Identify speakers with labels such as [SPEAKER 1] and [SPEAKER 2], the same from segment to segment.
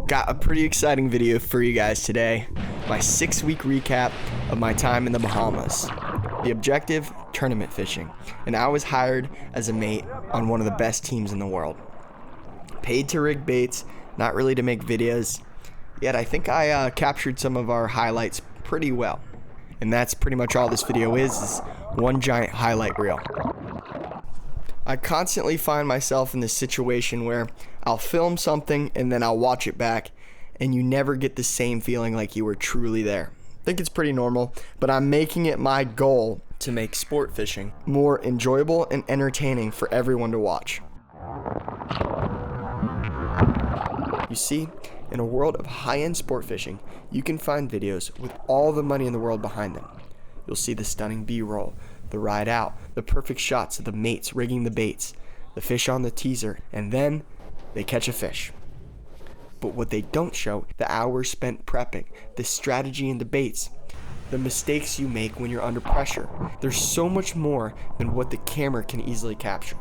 [SPEAKER 1] Got a pretty exciting video for you guys today. My 6-week recap of my time in the Bahamas. The objective, tournament fishing. And I was hired as a mate on one of the best teams in the world. Paid to rig baits, not really to make videos. Yet I think I captured some of our highlights pretty well. And that's pretty much all this video is one giant highlight reel. I constantly find myself in this situation where I'll film something and then I'll watch it back and you never get the same feeling like you were truly there. I think it's pretty normal, but I'm making it my goal to make sport fishing more enjoyable and entertaining for everyone to watch. You see, in a world of high-end sport fishing, you can find videos with all the money in the world behind them. You'll see the stunning B-roll, the ride out, the perfect shots of the mates rigging the baits, the fish on the teaser, and then they catch a fish. But what they don't show, the hours spent prepping, the strategy in the baits, the mistakes you make when you're under pressure. There's so much more than what the camera can easily capture.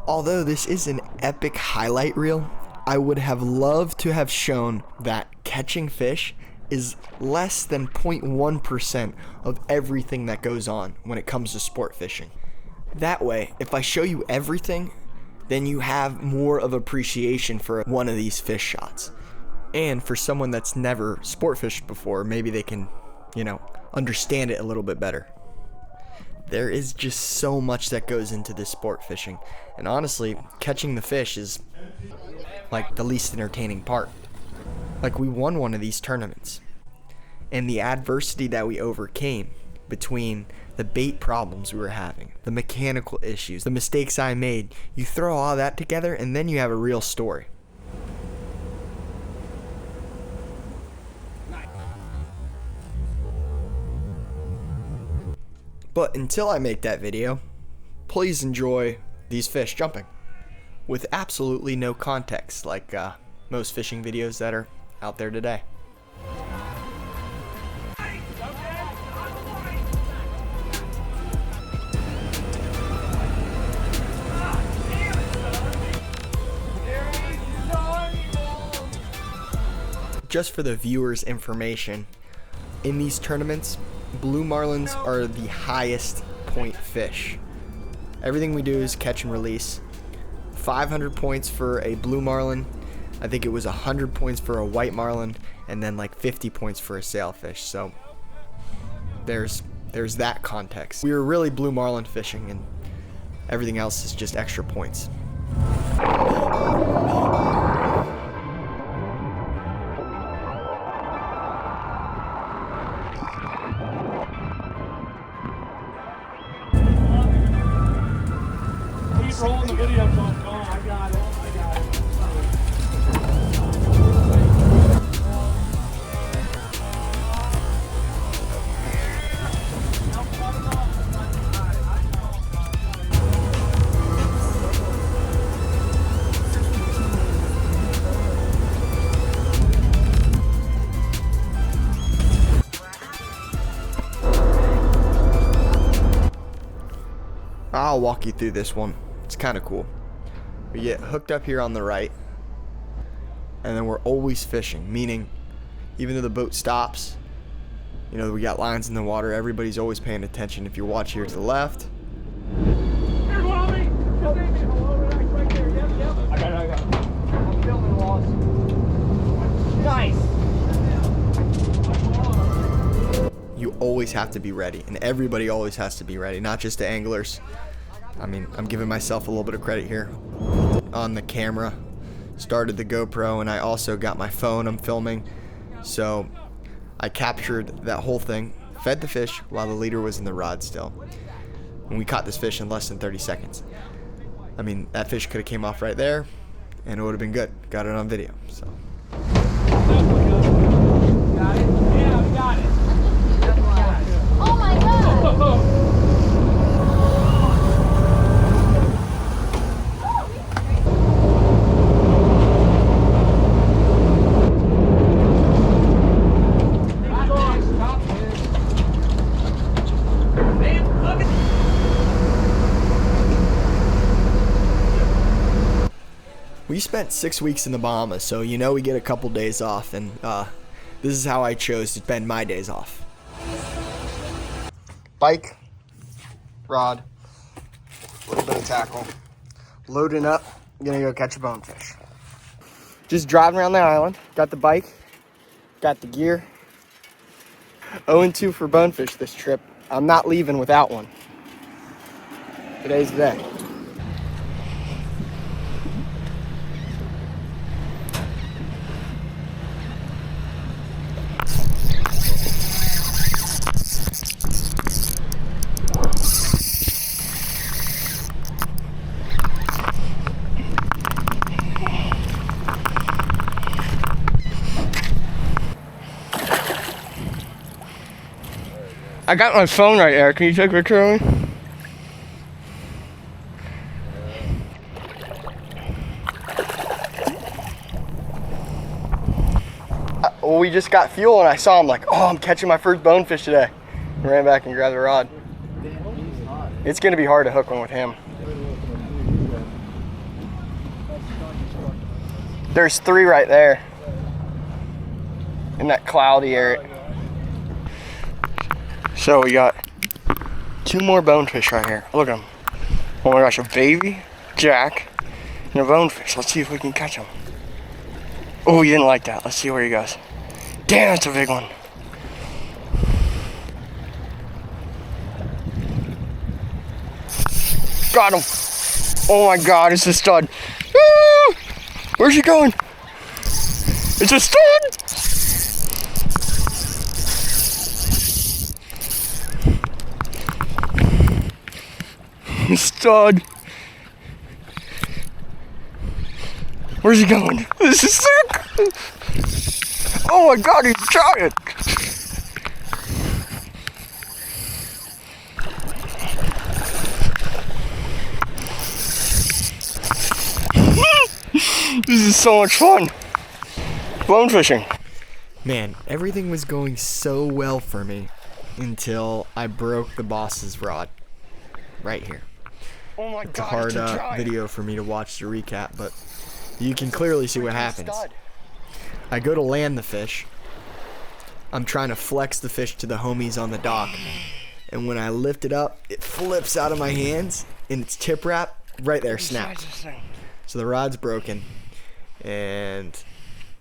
[SPEAKER 1] Although this is an epic highlight reel, I would have loved to have shown that catching fish is less than 0.1% of everything that goes on when it comes to sport fishing. That way, if I show you everything, then you have more of appreciation for one of these fish shots. And for someone that's never sport fished before, maybe they can, understand it a little bit better. There is just so much that goes into this sport fishing. And honestly, catching the fish is like the least entertaining part. Like, we won one of these tournaments, and the adversity that we overcame between the bait problems we were having, the mechanical issues, the mistakes I made, you throw all that together and then you have a real story. But until I make that video, please enjoy these fish jumping with absolutely no context, like most fishing videos that are out there today. Just for the viewers' information, in these tournaments, blue marlins are the highest point fish. Everything we do is catch and release. 500 points for a blue marlin. I think it was 100 points for a white marlin, and then like 50 points for a sailfish. So there's that context. We were really blue marlin fishing, and everything else is just extra points.
[SPEAKER 2] Keep rolling the video, I got it.
[SPEAKER 1] I'll walk you through this one. It's kind of cool. We get hooked up here on the right, and then we're always fishing, meaning even though the boat stops, we got lines in the water, everybody's always paying attention. If you watch here to the left,
[SPEAKER 2] There's one on me! Right there. Yep. I got it. I'm filming the loss. Nice!
[SPEAKER 1] you always have to be ready, and everybody always has to be ready, not just the anglers. I'm giving myself a little bit of credit here. On the camera, started the GoPro, and I also got my phone. I'm filming, so I captured that whole thing, fed the fish while the leader was in the rod still, and we caught this fish in less than 30 seconds. That fish could have came off right there, and it would have been good. Got it on video. So.
[SPEAKER 2] Got it? Yeah, we got it.
[SPEAKER 3] Oh my God!
[SPEAKER 1] We We spent 6 weeks in the Bahamas, so you know we get a couple days off, and this is how I chose to spend my days off. Bike, rod, a little bit of tackle, loading up, gonna go catch a bonefish. Just driving around the island, got the bike, got the gear. 0-2 for bonefish this trip. I'm not leaving without one. Today's the day. I got my phone right there. Can you take a picture of me? Well, we just got fuel and I saw him like, oh, I'm catching my first bonefish today. Ran back and grabbed the rod. It's gonna be hard to hook one with him. There's 3 right there in that cloudy area. So we got 2 more bonefish right here. Look at them. Oh my gosh, a baby jack and a bonefish. Let's see if we can catch him. Oh, he didn't like that. Let's see where he goes. Damn, that's a big one. Got him. Oh my God, it's a stud. Ah! Where's he going? It's a stud. Stud. Where's he going? This is sick. Oh my God, he's giant. This is so much fun. Bone fishing. Man, everything was going so well for me until I broke the boss's rod. Right here. Oh my it's God, a hard video for me to watch to recap, but you can clearly see what happens. I go to land the fish. I'm trying to flex the fish to the homies on the dock, and when I lift it up, it flips out of my hands, and its tip wrap right there snaps. So the rod's broken, and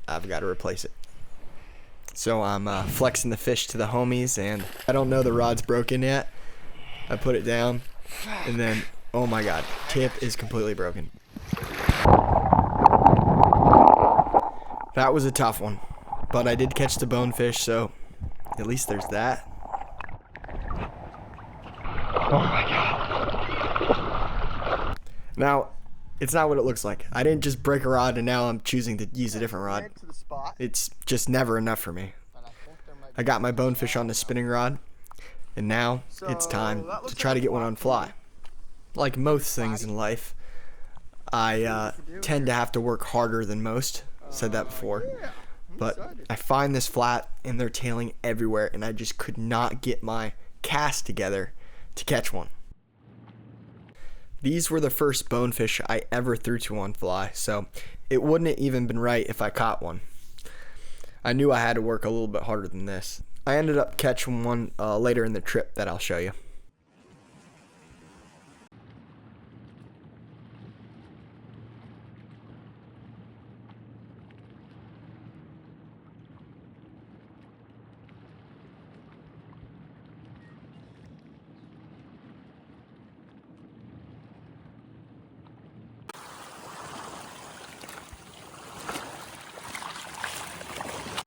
[SPEAKER 1] I've got to replace it. So I'm flexing the fish to the homies, and I don't know the rod's broken yet. I put it down, and then, oh my God, tip is completely broken. That was a tough one, but I did catch the bonefish, so at least there's that. Oh my God. Now, it's not what it looks like. I didn't just break a rod and now I'm choosing to use a different rod. It's just never enough for me. I got my bonefish on the spinning rod, and now it's time to try to get one on fly. Like most things in life, I tend to have to work harder than most. Said that before. But I find this flat and they're tailing everywhere, and I just could not get my cast together to catch one. These were the first bonefish I ever threw to on fly, so it wouldn't have even been right if I caught one. I knew I had to work a little bit harder than this. I ended up catching one later in the trip that I'll show you.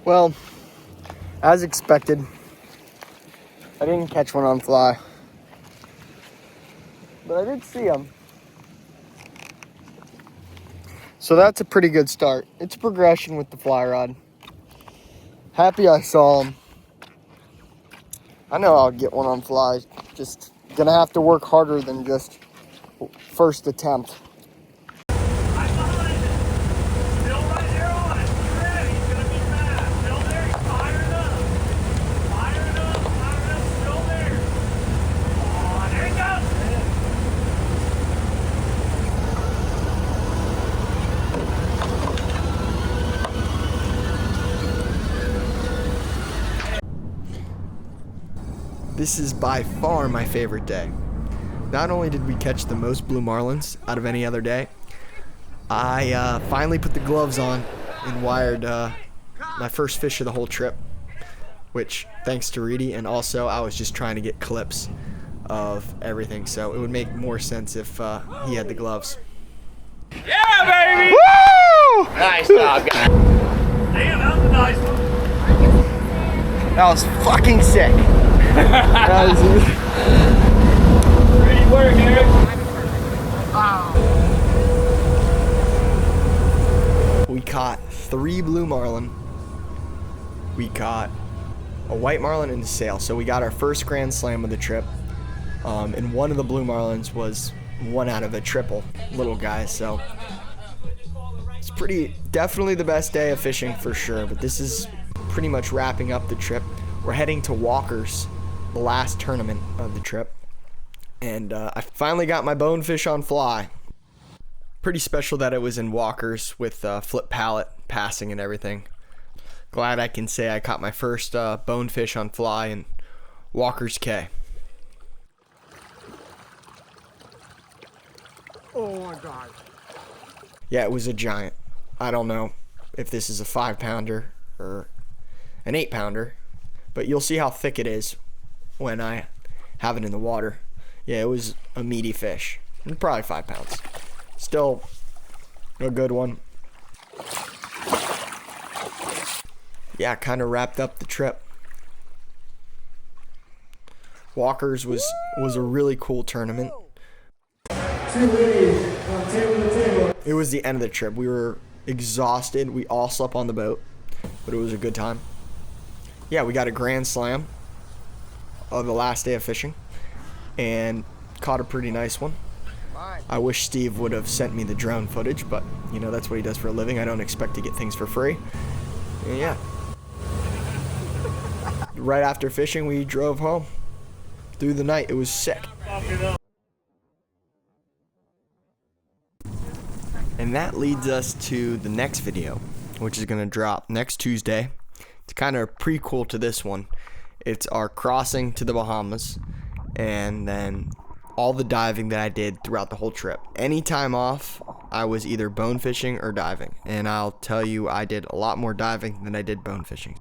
[SPEAKER 1] Well, as expected, I didn't catch one on fly, but I did see them. So that's a pretty good start. It's a progression with the fly rod. Happy I saw them. I know I'll get one on fly. Just gonna have to work harder than just first attempt. This is by far my favorite day. Not only did we catch the most blue marlins out of any other day, I finally put the gloves on and wired my first fish of the whole trip, which thanks to Reedy, and also I was just trying to get clips of everything, so it would make more sense if he had the gloves.
[SPEAKER 2] Yeah, baby!
[SPEAKER 1] Woo!
[SPEAKER 2] Nice job, guys. Damn, that was a nice one.
[SPEAKER 1] That was fucking sick. That was
[SPEAKER 2] Pretty work, Eric.
[SPEAKER 1] We caught 3 blue marlin. We caught a white marlin and a sail. So we got our first grand slam of the trip. And one of the blue marlins was one out of a triple little guy. So it's definitely the best day of fishing for sure. But this is pretty much wrapping up the trip. We're heading to Walker's, the last tournament of the trip. And I finally got my bonefish on fly. Pretty special that it was in Walker's with flip pallet passing and everything. Glad I can say I caught my first bonefish on fly in Walker's K.
[SPEAKER 2] Oh my God.
[SPEAKER 1] Yeah, it was a giant. I don't know if this is a 5-pounder or an 8-pounder, but you'll see how thick it is when I have it in the water. Yeah, it was a meaty fish. Probably 5 pounds. Still a good one. Yeah, kind of wrapped up the trip. Walker's was a really cool tournament. It was the end of the trip. We were exhausted. We all slept on the boat, but it was a good time. Yeah, we got a grand slam on the last day of fishing and caught a pretty nice one. I wish Steve would have sent me the drone footage, but you know, that's what he does for a living. I don't expect to get things for free. And yeah. Right after fishing, we drove home through the night. It was sick. And that leads us to the next video, which is going to drop next Tuesday. It's kind of a prequel to this one. It's our crossing to the Bahamas, and then all the diving that I did throughout the whole trip. Any time off, I was either bone fishing or diving. And I'll tell you, I did a lot more diving than I did bone fishing.